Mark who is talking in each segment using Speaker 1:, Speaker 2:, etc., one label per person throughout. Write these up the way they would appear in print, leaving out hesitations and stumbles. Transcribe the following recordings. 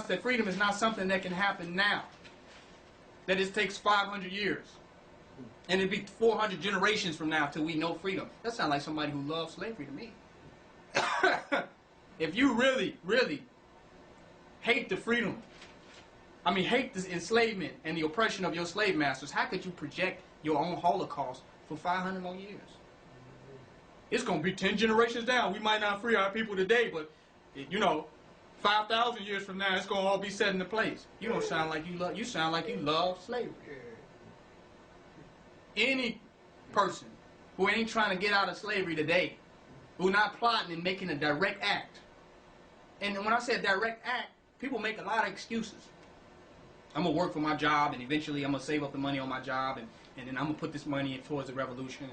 Speaker 1: that freedom is not something that can happen now. That it takes 500 years. And it'd be 400 generations from now till we know freedom. That sounds like somebody who loves slavery to me. If you really, really hate the freedom, hate the enslavement and the oppression of your slave masters, how could you project your own Holocaust for 500 more years? It's going to be 10 generations down. We might not free our people today, but, 5,000 years from now, it's going to all be set into place. You don't sound like you sound like you love slavery. Any person who ain't trying to get out of slavery today, who not plotting and making a direct act. And when I say a direct act, people make a lot of excuses. I'm going to work for my job, and eventually I'm going to save up the money on my job, and then I'm going to put this money in towards the revolution,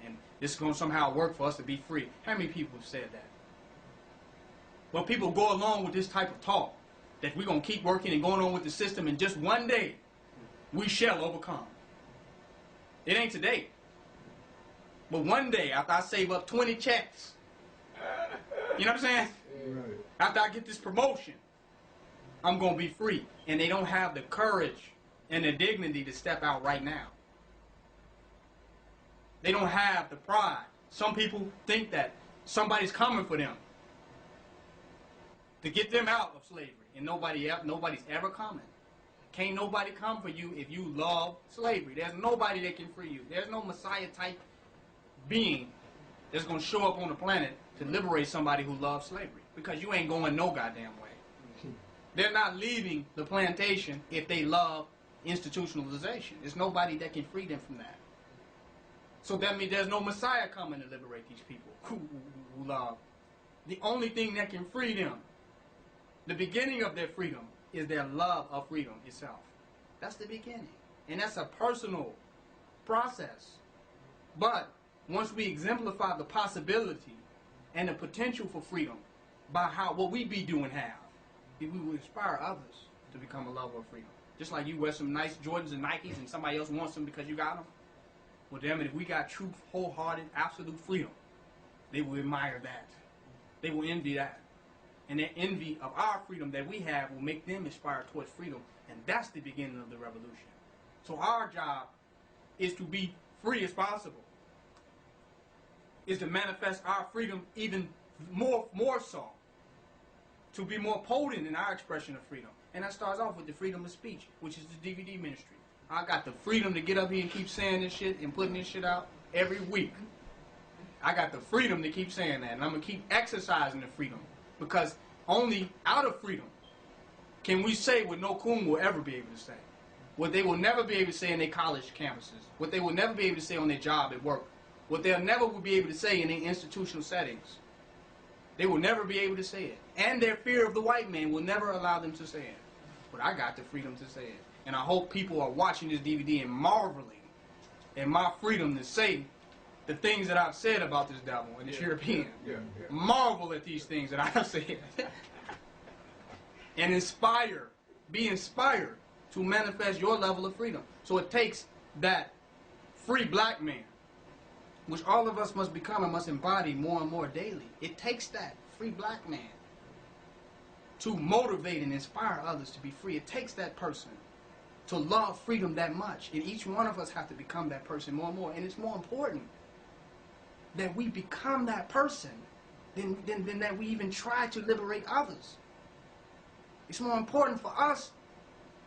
Speaker 1: and this is going to somehow work for us to be free. How many people have said that? Well, people go along with this type of talk, that we're going to keep working and going on with the system, and just one day, we shall overcome. It ain't today. But one day, after I save up 20 checks, you know what I'm saying? Right. After I get this promotion, I'm going to be free. And they don't have the courage and the dignity to step out right now. They don't have the pride. Some people think that somebody's coming for them to get them out of slavery. And nobody's ever coming. Can't nobody come for you if you love slavery. There's nobody that can free you. There's no Messiah-type being that's going to show up on the planet to liberate somebody who loves slavery. Because you ain't going no goddamn way. They're not leaving the plantation if they love institutionalization. There's nobody that can free them from that. So that means there's no Messiah coming to liberate these people who love. The only thing that can free them, the beginning of their freedom, is their love of freedom itself. That's the beginning. And that's a personal process. But once we exemplify the possibility and the potential for freedom by what we be doing have, we will inspire others to become a lover of freedom. Just like you wear some nice Jordans and Nikes and somebody else wants them because you got them. Well, damn it, if we got true, wholehearted, absolute freedom, they will admire that. They will envy that. And their envy of our freedom that we have will make them aspire towards freedom. And that's the beginning of the revolution. So our job is to be free as possible. Is to manifest our freedom even more so. To be more potent in our expression of freedom. And that starts off with the freedom of speech, which is the DVD ministry. I got the freedom to get up here and keep saying this shit and putting this shit out every week. I got the freedom to keep saying that. And I'm going to keep exercising the freedom. Because only out of freedom can we say what no coon will ever be able to say. What they will never be able to say in their college campuses. What they will never be able to say on their job at work. What they'll never will be able to say in their institutional settings. They will never be able to say it. And their fear of the white man will never allow them to say it. But I got the freedom to say it. And I hope people are watching this DVD and marveling at my freedom to say the things that I've said about this devil and this European. Marvel at these things that I've said. And be inspired to manifest your level of freedom. So it takes that free black man, which all of us must become and must embody more and more daily. It takes that free black man to motivate and inspire others to be free. It takes that person to love freedom that much. And each one of us have to become that person more and more. And it's more important that we become that person than that we even try to liberate others. It's more important for us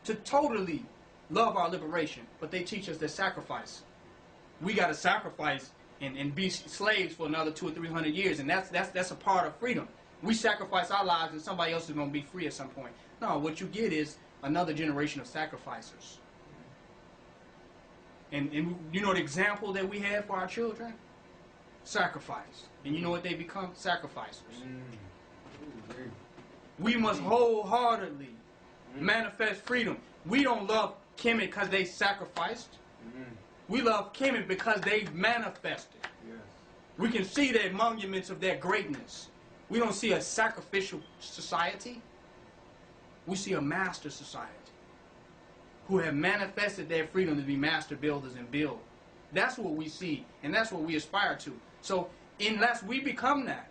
Speaker 1: to totally love our liberation. But they teach us that sacrifice. We got to sacrifice and be slaves for another 200 or 300 years. And that's a part of freedom. We sacrifice our lives and somebody else is going to be free at some point. No, what you get is another generation of sacrificers. And you know the example that we have for our children? Sacrifice. And you know what they become? Sacrificers. We must wholeheartedly manifest freedom. We don't love Kemet because they sacrificed. We love Kemet because they manifested. Yes. We can see the emoluments of their greatness. We don't see a sacrificial society. We see a master society who have manifested their freedom to be master builders and build. That's what we see, and that's what we aspire to. So unless we become that,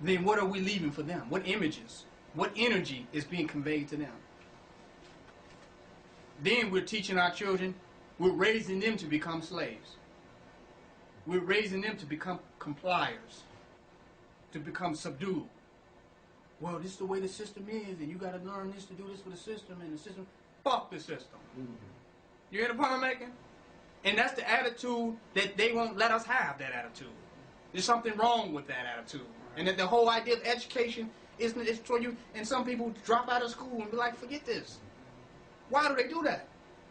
Speaker 1: then what are we leaving for them? What images, what energy is being conveyed to them? Then we're teaching our children, we're raising them to become slaves. We're raising them to become compliers, to become subdued. Well, this is the way the system is, and you got to learn this to do this for the system, and the system, fuck the system. You hear the point I'm making? And that's the attitude that they won't let us have, that attitude. There's something wrong with that attitude. And that the whole idea of education is for you, and some people drop out of school and be like, forget this. Why do they do that?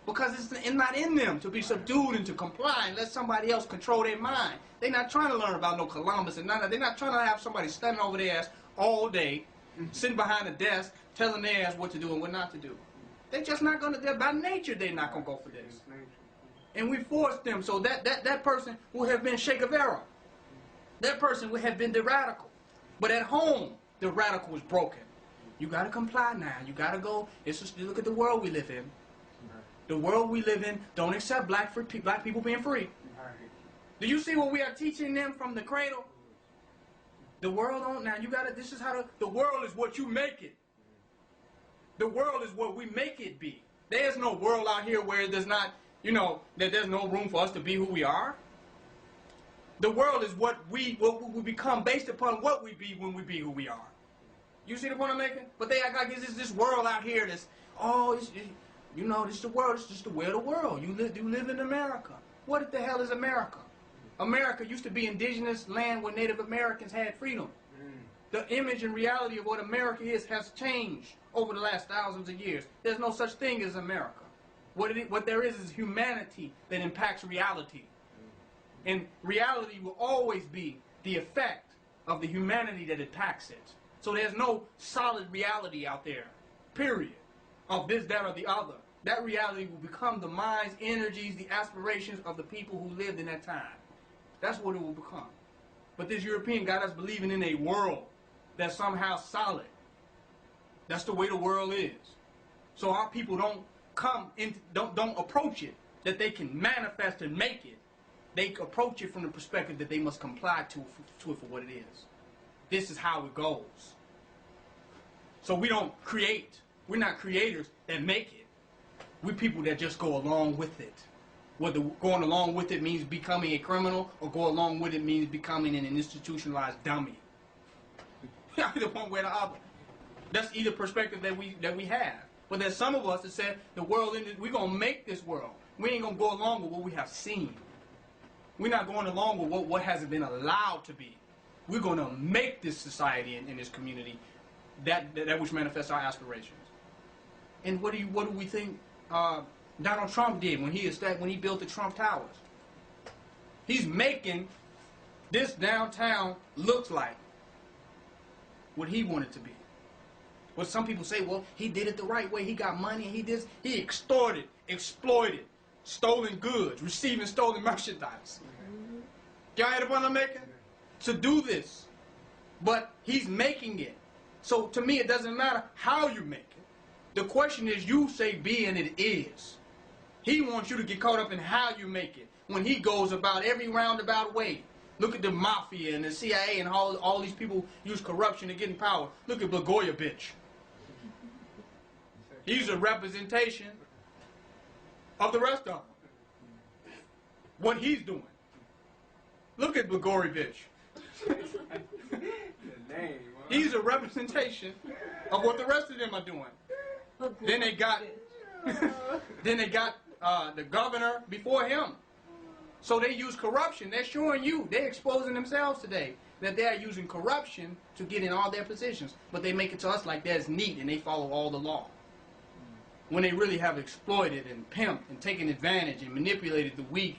Speaker 1: Because it's not in them to be subdued and to comply and let somebody else control their mind. They're not trying to learn about no Columbus and none of that. They're not trying to have somebody standing over their ass all day, sitting behind a desk, telling their ass what to do and what not to do. They're just not going to, by nature, they're not going to go for this. And we force them, so that person will have been Che Guevara. That person would have been the radical. But at home, the radical is broken. You got to comply now. You got to go. It's just, look at the world we live in. The world we live in don't accept black people being free. Do you see what we are teaching them from the cradle? The world don't, now you got to, this is how the world is what you make it. The world is what we make it be. There's no world out here where there's not, you know, that there's no room for us to be who we are. The world is what we become based upon what we be when we be who we are. You see the point I'm making? But they act like it's this world out here that's, oh, you know, this is the world. It's just the way of the world. You live in America. What the hell is America? America used to be indigenous land where Native Americans had freedom. The image and reality of what America is has changed over the last thousands of years. There's no such thing as America. What there is humanity that impacts reality. And reality will always be the effect of the humanity that impacts it. So there's no solid reality out there, period, of this, that, or the other. That reality will become the minds, energies, the aspirations of the people who lived in that time. That's what it will become. But this European got us believing in a world that's somehow solid. That's the way the world is. So our people don't don't approach it that they can manifest and make it. They approach it from the perspective that they must comply to it for what it is. This is how it goes. So we don't create. We're not creators that make it. We're people that just go along with it. Whether going along with it means becoming a criminal or go along with it means becoming an institutionalized dummy. Either one way or the other. That's either perspective that we have. But there's some of us that said the world, we're going to make this world. We ain't going to go along with what we have seen. We're not going along with what hasn't been allowed to be. We're going to make this society in this community that which manifests our aspirations. And what do we think Donald Trump did when he built the Trump Towers? He's making this downtown look like what he wanted to be. What some people say, well, he did it the right way. He got money. He extorted, exploited, stolen goods, receiving stolen merchandise. Y'all hear the point I'm making? To do this. But he's making it. So to me, it doesn't matter how you make it. The question is, you say be and it is. He wants you to get caught up in how you make it. When he goes about every roundabout way. Look at the mafia and the CIA and all these people use corruption to get in power. Look at Blagojevich. He's a representation of the rest of them. What he's doing. Look at Blagojevich. He's a representation of what the rest of them are doing. Then they got the governor before him. So they use corruption. They're showing you, they're exposing themselves today that they are using corruption to get in all their positions. But they make it to us like that's neat and they follow all the law. When they really have exploited and pimped and taken advantage and manipulated the weak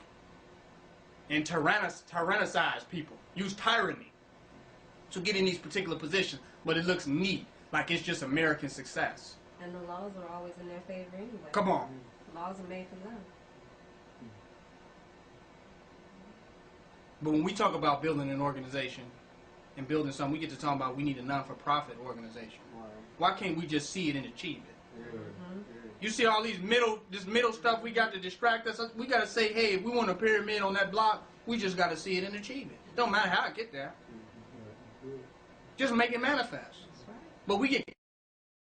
Speaker 1: and tyrannicized people. Use tyranny to get in these particular positions. But it looks neat, like it's just American success.
Speaker 2: And the laws are always in their favor anyway.
Speaker 1: Come on.
Speaker 2: Laws are made for them.
Speaker 1: But when we talk about building an organization and building something, we get to talk about we need a non-for-profit organization. Why can't we just see it and achieve it? You see all these middle stuff we got to distract us. We got to say, hey, if we want a pyramid on that block, we just got to see it and achieve it. Don't matter how I get there. Just make it manifest.
Speaker 2: That's right.
Speaker 1: But we get